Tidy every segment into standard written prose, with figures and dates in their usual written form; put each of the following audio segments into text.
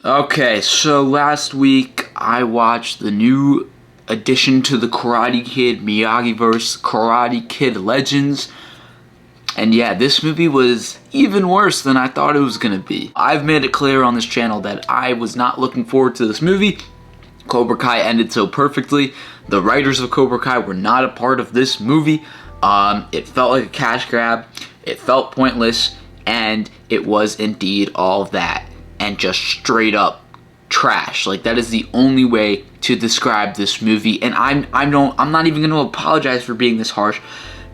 Okay, so last week I watched the new addition to the Karate Kid Miyagi-verse, Karate Kid Legends. And yeah, this movie was even worse than I thought it was gonna be. I've made it clear on this channel that I was not looking forward to this movie. Cobra Kai ended so perfectly. The writers of Cobra Kai were not a part of this movie. It felt like a cash grab. It felt pointless, and it was indeed all of that. And just straight up trash. Like, that is the only way to describe this movie. And I'm not even going to apologize for being this harsh,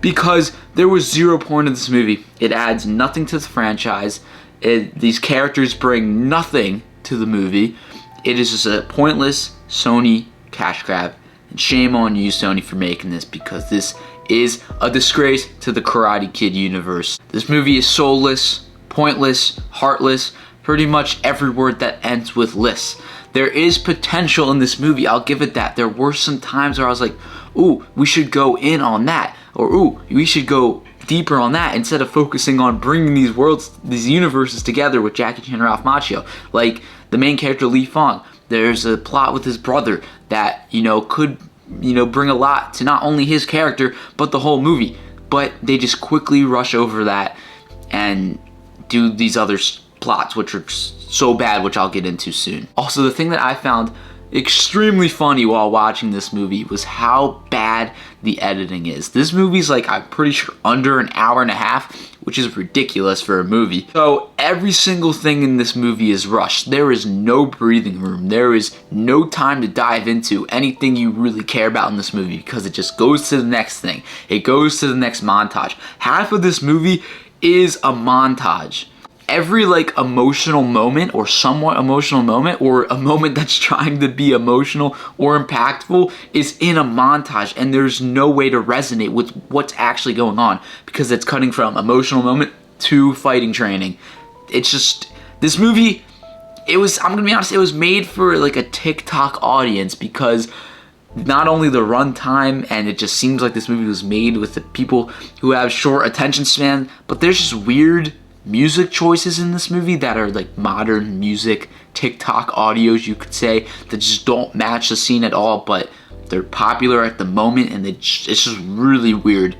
because there was 0 point of this movie. It adds nothing to the franchise. These characters bring nothing to the movie. It is just a pointless Sony cash grab. And shame on you, Sony, for making this, because this is a disgrace to the Karate Kid universe. This movie is soulless, pointless, heartless, pretty much every word that ends with "less." There is potential in this movie, I'll give it that. There were some times where I was like, ooh, we should go in on that, or ooh, we should go deeper on that, instead of focusing on bringing these universes together with Jackie Chan and Ralph Macchio. Like the main character Li Fong, there's a plot with his brother that, could, bring a lot to not only his character, but the whole movie. But they just quickly rush over that and do these other plots, which are so bad, which I'll get into soon. Also, the thing that I found extremely funny while watching this movie was how bad the editing is. This movie's like, I'm pretty sure, under an hour and a half, which is ridiculous for a movie. So every single thing in this movie is rushed. There is no breathing room. There is no time to dive into anything you really care about in this movie, because it just goes to the next thing. It goes to the next montage. Half of this movie is a montage. Every emotional moment, or somewhat emotional moment, or a moment that's trying to be emotional or impactful, is in a montage, and there's no way to resonate with what's actually going on, because it's cutting from emotional moment to fighting training. It's just, this movie, I'm gonna be honest, it was made for like a TikTok audience, because not only the runtime, and it just seems like this movie was made with the people who have short attention span, but there's just weird music choices in this movie that are like modern music, TikTok audios, you could say, that just don't match the scene at all, but they're popular at the moment, and it's just really weird.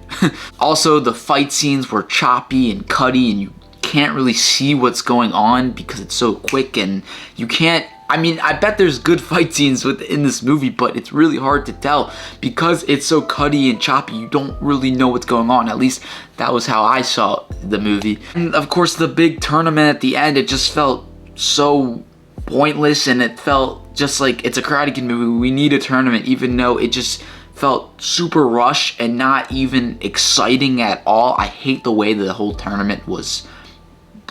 Also, the fight scenes were choppy and cutty, and you can't really see what's going on because it's so quick, and you can't, I bet there's good fight scenes within this movie, but it's really hard to tell because it's so cutty and choppy. You don't really know what's going on. At least that was how I saw the movie. And of course, the big tournament at the end, it just felt so pointless, and it felt just like it's a Karate Kid movie. We need a tournament, even though it just felt super rushed and not even exciting at all. I hate the way the whole tournament was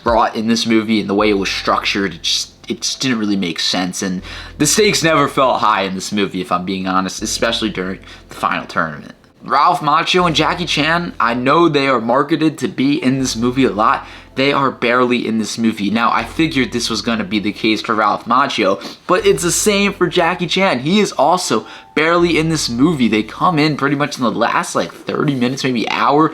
brought in this movie, and the way it was structured. It just didn't really make sense, and the stakes never felt high in this movie, if I'm being honest, especially during the final tournament. Ralph Macchio and Jackie Chan, I know they are marketed to be in this movie a lot. They are barely in this movie. Now, I figured this was going to be the case for Ralph Macchio, but it's the same for Jackie Chan. He is also barely in this movie. They come in pretty much in the last 30 minutes, maybe hour,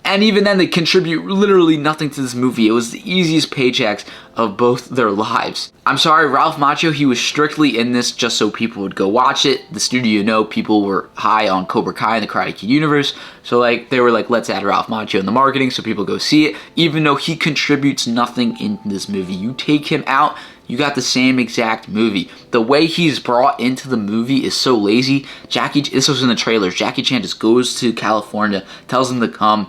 and even then, they contribute literally nothing to this movie. It was the easiest paychecks of both their lives. I'm sorry, Ralph Macchio, he was strictly in this just so people would go watch it. The studio people were high on Cobra Kai and the Karate Kid universe. So they were like, let's add Ralph Macchio in the marketing so people go see it, even though he contributes nothing in this movie. You take him out, you got the same exact movie. The way he's brought into the movie is so lazy. This was in the trailers. Jackie Chan just goes to California, tells him to come.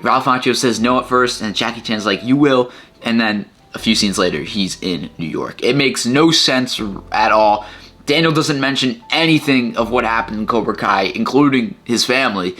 Ralph Macchio says no at first, and Jackie Chan's like, you will, and then a few scenes later, he's in New York. It makes no sense at all. Daniel doesn't mention anything of what happened in Cobra Kai, including his family.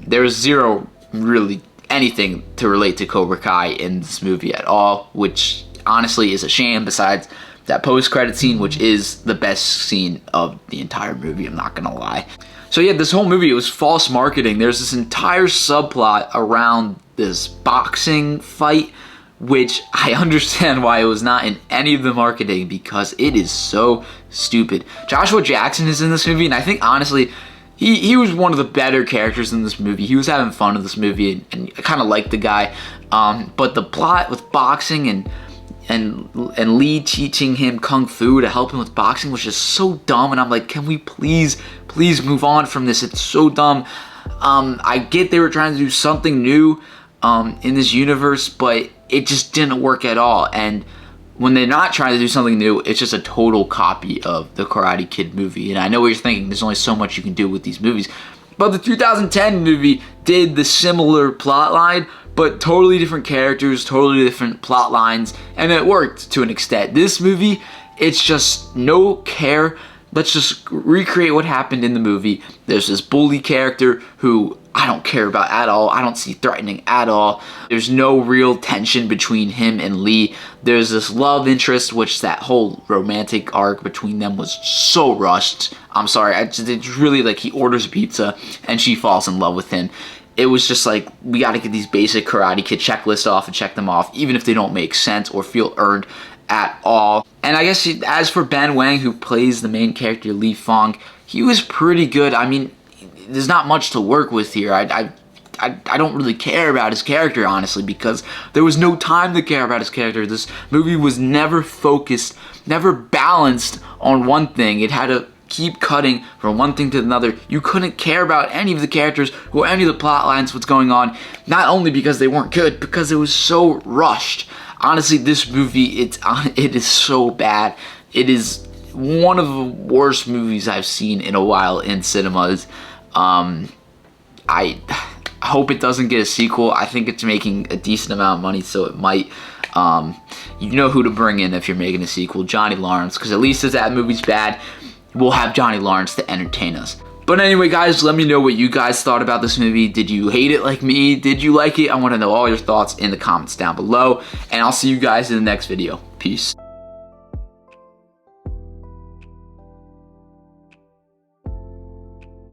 There's zero, really, anything to relate to Cobra Kai in this movie at all, which honestly is a shame, besides that post-credit scene, which is the best scene of the entire movie, I'm not gonna lie. So yeah, this whole movie, it was false marketing. There's this entire subplot around this boxing fight, which I understand why it was not in any of the marketing, because it is so stupid. Joshua Jackson is in this movie, and I think honestly, he was one of the better characters in this movie. He was having fun in this movie, and I kind of liked the guy. But the plot with boxing and and Lee teaching him kung fu to help him with boxing was just so dumb, and I'm like, can we please move on from this? It's so dumb. I get they were trying to do something new in this universe, but it just didn't work at all. And when they're not trying to do something new, it's just a total copy of the Karate Kid movie. And I know what you're thinking, there's only so much you can do with these movies. But the 2010 movie did the similar plot line, but totally different characters, totally different plot lines, and it worked to an extent. This movie, it's just no care. Let's just recreate what happened in the movie. There's this bully character who I don't care about at all. I don't see threatening at all. There's no real tension between him and Lee. There's this love interest, which that whole romantic arc between them was so rushed. I'm sorry, it's really like he orders pizza and she falls in love with him. It was just like, we got to get these basic Karate Kid checklists off and check them off, even if they don't make sense or feel earned at all. And I guess as for Ben Wang, who plays the main character Li Fong, he was pretty good. I mean, there's not much to work with here. I don't really care about his character, honestly, because there was no time to care about his character. This movie was never focused, never balanced on one thing. It had to keep cutting from one thing to another. You couldn't care about any of the characters or any of the plot lines, what's going on, not only because they weren't good, because it was so rushed. Honestly, this movie, it is so bad. It is one of the worst movies I've seen in a while in cinemas. I hope it doesn't get a sequel. I think it's making a decent amount of money, so it might. You know who to bring in if you're making a sequel, Johnny Lawrence, because at least if that movie's bad, we'll have Johnny Lawrence to entertain us. But anyway, guys, let me know what you guys thought about this movie. Did you hate it like me? Did you like it? I want to know all your thoughts in the comments down below. And I'll see you guys in the next video. Peace.